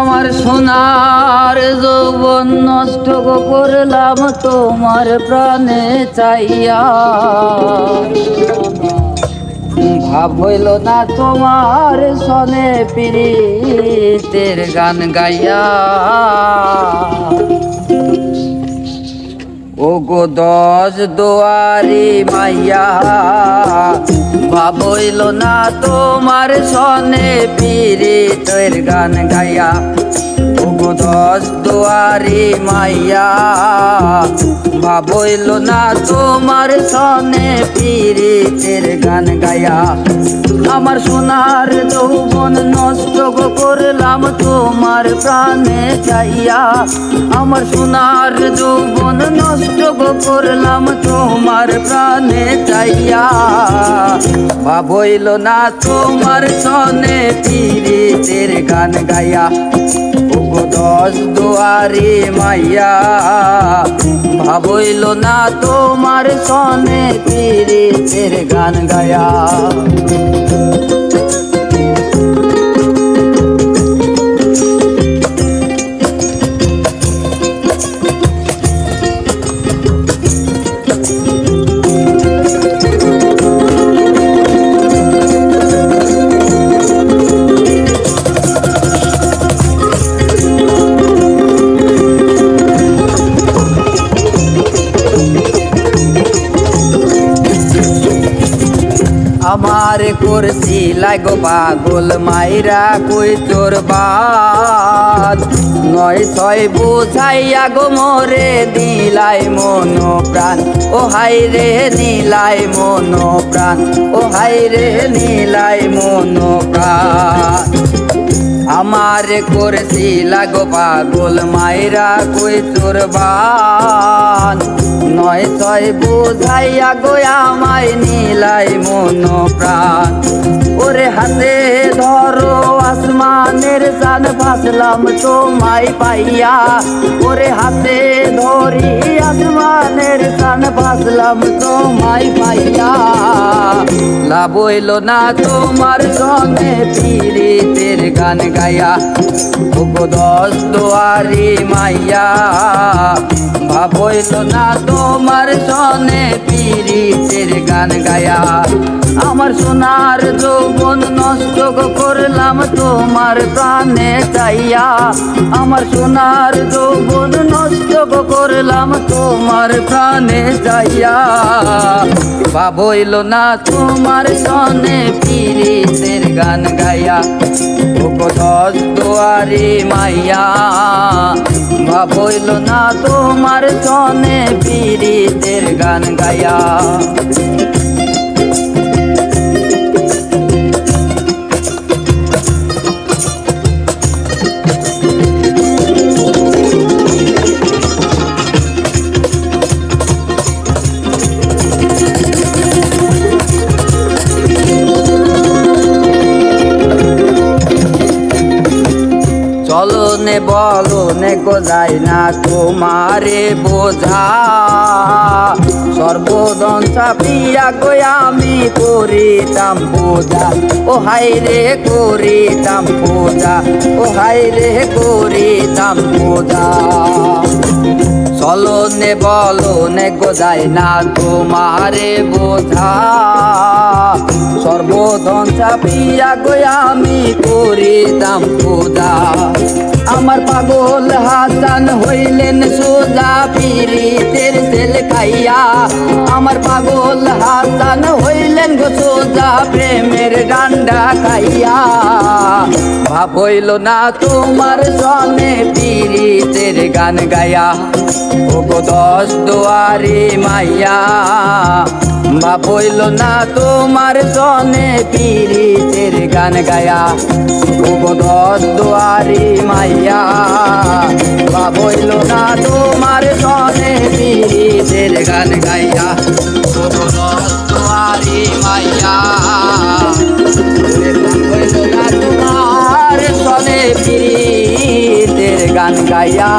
আমার সোনার যৌবন নষ্ট করলাম তোমার প্রাণে চাইয়া। ভাব হইল না তোমার সনে পীড়িতের গান গাইয়া। ও গো দশ দুয়ারি মাইয়া, ভাব হইল না তোমার সনে পীড়িতের গান গাইয়া। ও গো দশ দুয়ারি মাইয়া, ভাব হইল না তোমার সনে পীড়িতের গান গাইয়া। আমার সোনার যৌবন নষ্ট করলাম তোমার প্রাণে চাইয়া। আমার সোনার যৌবন নষ্ট করলাম তোমার প্রাণে চাইয়া। ভাব হইল না তোমার সনে পীড়িতের গান গাইয়া। ও গো দশ দুয়ারি মাইয়া, ভাব হইল না তোমার সনে পীড়িতের গান গায়া। আমার করছি লাগো পাগল মাইরা কই তোর বাদ। নয় ছয় বুঝাইয়া গো মোরে দিলাই মন প্রাণ। ও হাই রে নীলাই মন প্রাণ, ও হাই রে নীলাই মন প্রাণ। আমার করছি লাগো পাগল মাইরা কই তোর বাদ। নয় ছয় বুঝাইয়া গো আমায় নীলাই মন প্রাণ। ওরে হাতে ধরো আসমানের চাঁদ, ভাসলাম তোমায় পাইয়া। ওরে হাতে ধরি আসমানের চাঁদ, ভাসলাম তোমায় পাইয়া। লাভ হইল না তোমার সনে পীড়িতের গান গাইয়া। ও গো দশ দুয়ারি মাইয়া, ভাব হইল না তোমার সনে পীড়িতের গান গায়া। আমার সোনার যৌবন নষ্ট করলাম তোমার প্রাণে চাইয়া। আমার সোনার যৌবন নষ্ট করলাম তোমার প্রাণে চাইয়া। ভাব হইল না তোমার সনে পীড়িতের গান গায়া। ও গো দশ দুয়ারি মাইয়া, ভাব হইল না তোমার সনে পীড়িতের গান গায়া। চলো নে বলো নে গো যাই না তোমারে বোঝা। সর্বদন চাপিয়া গো আমি করিতাম পূজা। ও হাই রে করিতাম পূজা, ও হাই রে করিতাম পূজা। চলো নে বলো নে গো যাই না তোমারে বোঝা। সর্বধন চাপিয়া গো আমি করিতাম পূজা। আমার পাগল হাসান হইলেন সোজা পীড়িতের তেল খাইয়া। আমার পাগল হাসান হইলেন গো সোজা প্রেমের ডান্ডা খাইয়া। ভাব হইল না তোমার সনে পীড়িতের গান গায়া। ও গো দশ দুয়ারি মাইয়া, ভাব হইল না তোমার সনে পীড়িতের গান গায়া। ও গো দশ দুয়ারি মাইয়া, ভাব হইল না তোমার সনে পীড়িতের গান গাইয়া। ও গো দশ দুয়ারি মাইয়া, ভাব হইল না তোমার সনে পীড়িতের গান গাইয়া।